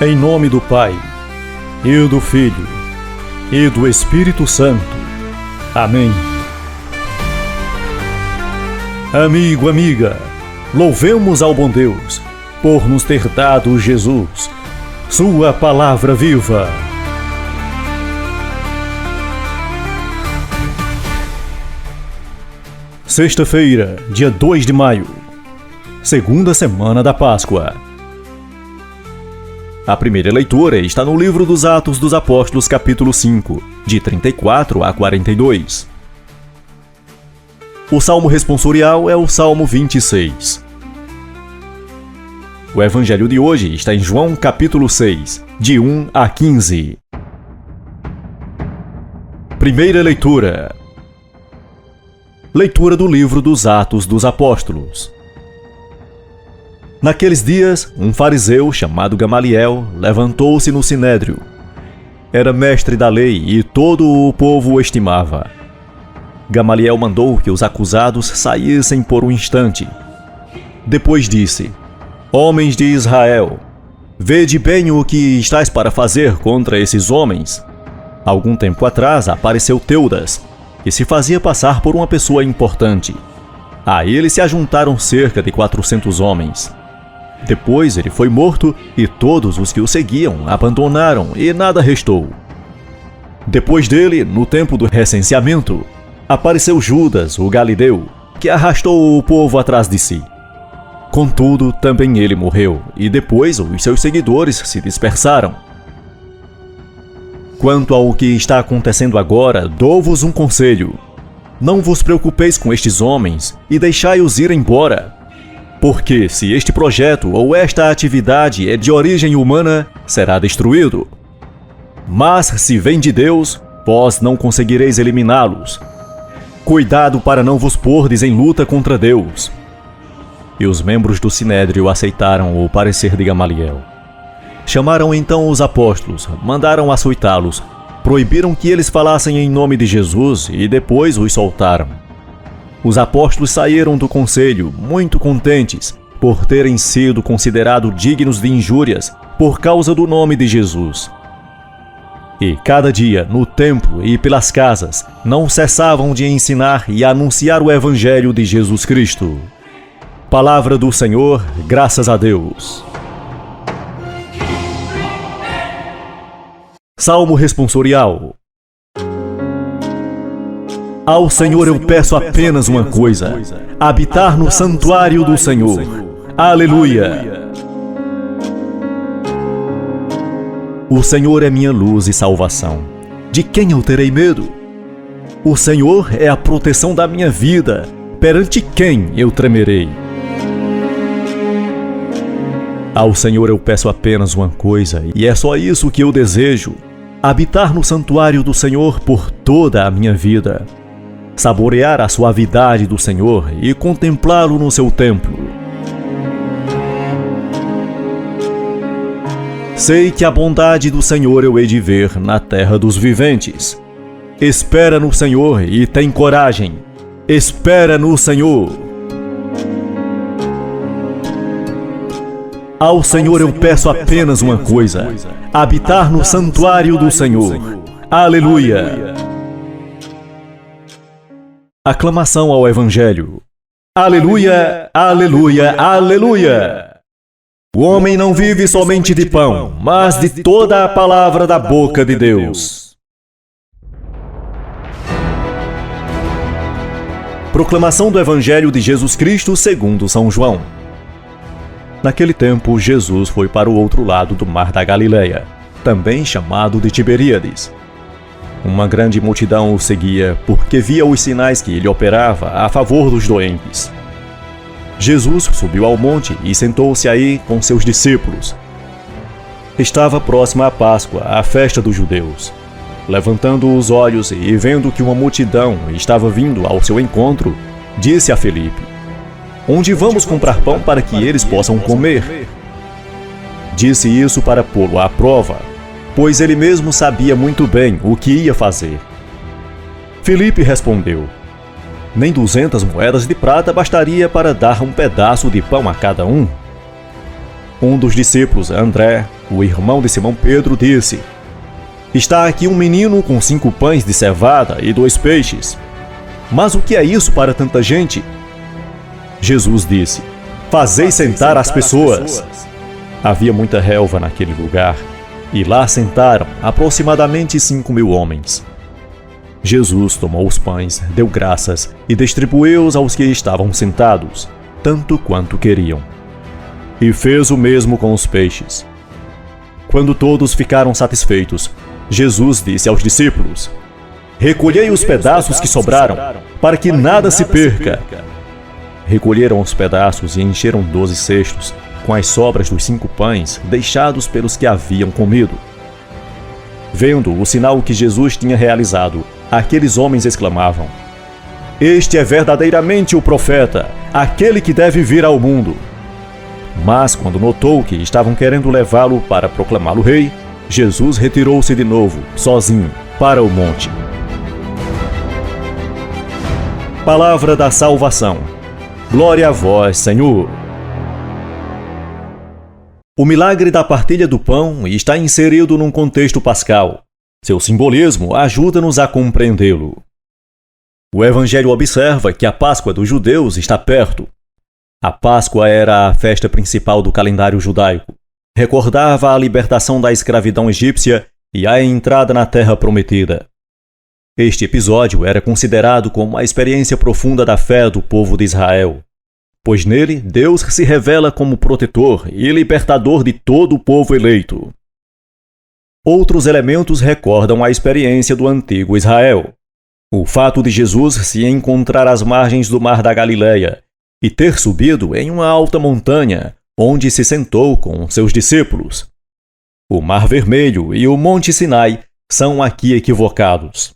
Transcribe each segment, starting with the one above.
Em nome do Pai, e do Filho, e do Espírito Santo. Amém. Amigo, amiga, louvemos ao bom Deus por nos ter dado Jesus, sua palavra viva. Sexta-feira, dia 2 de maio, segunda semana da Páscoa. A primeira leitura está no livro dos Atos dos Apóstolos, capítulo 5, de 34 a 42. O salmo responsorial é o Salmo 26. O evangelho de hoje está em João, capítulo 6, de 1 a 15. Primeira leitura. Leitura do livro dos Atos dos Apóstolos. Naqueles dias, um fariseu chamado Gamaliel levantou-se no sinédrio. Era mestre da lei e todo o povo o estimava. Gamaliel mandou que os acusados saíssem por um instante. Depois disse: Homens de Israel, vede bem o que estáis para fazer contra esses homens. Algum tempo atrás apareceu Teudas, que se fazia passar por uma pessoa importante. A ele se ajuntaram cerca de 400 homens. Depois ele foi morto e todos os que o seguiam abandonaram e nada restou. Depois dele, no tempo do recenseamento, apareceu Judas, o Galileu, que arrastou o povo atrás de si. Contudo, também ele morreu, e depois os seus seguidores se dispersaram. Quanto ao que está acontecendo agora, dou-vos um conselho. Não vos preocupeis com estes homens e deixai-os ir embora. Porque se este projeto ou esta atividade é de origem humana, será destruído. Mas se vem de Deus, vós não conseguireis eliminá-los. Cuidado para não vos pordes em luta contra Deus. E os membros do Sinédrio aceitaram o parecer de Gamaliel. Chamaram então os apóstolos, mandaram açoitá-los, proibiram que eles falassem em nome de Jesus e depois os soltaram. Os apóstolos saíram do conselho muito contentes por terem sido considerados dignos de injúrias por causa do nome de Jesus. E cada dia, no templo e pelas casas, não cessavam de ensinar e anunciar o Evangelho de Jesus Cristo. Palavra do Senhor, graças a Deus. Salmo responsorial. Ao Senhor eu peço apenas uma coisa: habitar no santuário do Senhor. Aleluia! O Senhor é minha luz e salvação. De quem eu terei medo? O Senhor é a proteção da minha vida. Perante quem eu tremerei? Ao Senhor eu peço apenas uma coisa, e é só isso que eu desejo: habitar no santuário do Senhor por toda a minha vida. Saborear a suavidade do Senhor e contemplá-lo no seu templo. Sei que a bondade do Senhor eu hei de ver na terra dos viventes. Espera no Senhor e tem coragem. Espera no Senhor. Ao Senhor eu peço apenas uma coisa: habitar no santuário do Senhor. Aleluia! Aclamação ao Evangelho. Aleluia, aleluia, aleluia! O homem não vive somente de pão, mas de toda a palavra da boca de Deus. Proclamação do Evangelho de Jesus Cristo segundo São João. Naquele tempo, Jesus foi para o outro lado do mar da Galileia, também chamado de Tiberíades. Uma grande multidão o seguia, porque via os sinais que ele operava a favor dos doentes. Jesus subiu ao monte e sentou-se aí com seus discípulos. Estava próxima a Páscoa, a festa dos judeus. Levantando os olhos e vendo que uma multidão estava vindo ao seu encontro, disse a Felipe: Onde vamos comprar pão para que eles possam comer? Disse isso para pô-lo à prova, pois ele mesmo sabia muito bem o que ia fazer. Felipe respondeu: Nem 200 moedas de prata bastaria para dar um pedaço de pão a cada um. Um dos discípulos, André, o irmão de Simão Pedro, disse: Está aqui um menino com 5 pães de cevada e 2 peixes. Mas o que é isso para tanta gente? Jesus disse: Fazei sentar as pessoas. Havia muita relva naquele lugar, e lá sentaram aproximadamente 5.000 homens. Jesus tomou os pães, deu graças e distribuiu-os aos que estavam sentados, tanto quanto queriam. E fez o mesmo com os peixes. Quando todos ficaram satisfeitos, Jesus disse aos discípulos: Recolhei os pedaços que sobraram, para que nada se perca. Recolheram os pedaços e encheram 12 cestos, com as sobras dos 5 pães deixados pelos que haviam comido. Vendo o sinal que Jesus tinha realizado, aqueles homens exclamavam: Este é verdadeiramente o profeta, aquele que deve vir ao mundo. Mas quando notou que estavam querendo levá-lo para proclamá-lo rei, Jesus retirou-se de novo, sozinho, para o monte. Palavra da salvação. Glória a vós, Senhor. O milagre da partilha do pão está inserido num contexto pascal. Seu simbolismo ajuda-nos a compreendê-lo. O Evangelho observa que a Páscoa dos judeus está perto. A Páscoa era a festa principal do calendário judaico. Recordava a libertação da escravidão egípcia e a entrada na Terra Prometida. Este episódio era considerado como a experiência profunda da fé do povo de Israel, pois nele Deus se revela como protetor e libertador de todo o povo eleito. Outros elementos recordam a experiência do antigo Israel. O fato de Jesus se encontrar às margens do Mar da Galileia e ter subido em uma alta montanha, onde se sentou com seus discípulos. O Mar Vermelho e o Monte Sinai são aqui equivocados.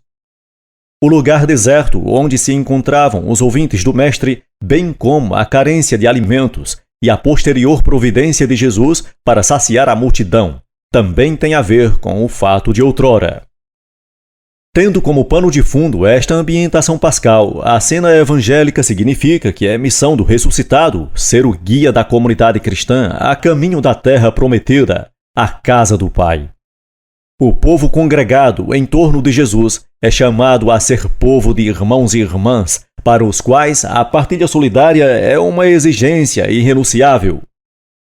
O lugar deserto onde se encontravam os ouvintes do Mestre, bem como a carência de alimentos e a posterior providência de Jesus para saciar a multidão, também tem a ver com o fato de outrora. Tendo como pano de fundo esta ambientação pascal, a cena evangélica significa que é missão do ressuscitado ser o guia da comunidade cristã a caminho da terra prometida, a casa do Pai. O povo congregado em torno de Jesus é chamado a ser povo de irmãos e irmãs, para os quais a partilha solidária é uma exigência irrenunciável.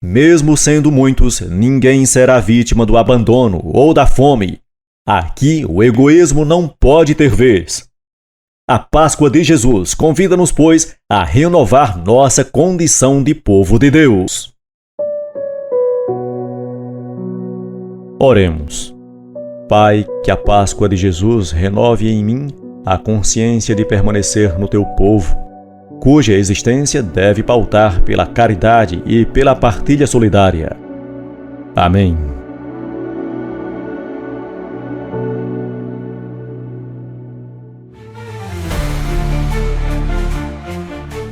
Mesmo sendo muitos, ninguém será vítima do abandono ou da fome. Aqui, o egoísmo não pode ter vez. A Páscoa de Jesus convida-nos, pois, a renovar nossa condição de povo de Deus. Oremos. Pai, que a Páscoa de Jesus renove em mim a consciência de permanecer no Teu povo, cuja existência deve pautar pela caridade e pela partilha solidária. Amém.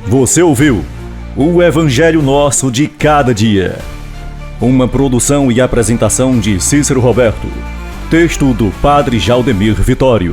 Você ouviu o Evangelho Nosso de Cada Dia. Uma produção e apresentação de Cícero Roberto. Texto do Padre Jaldemir Vitório.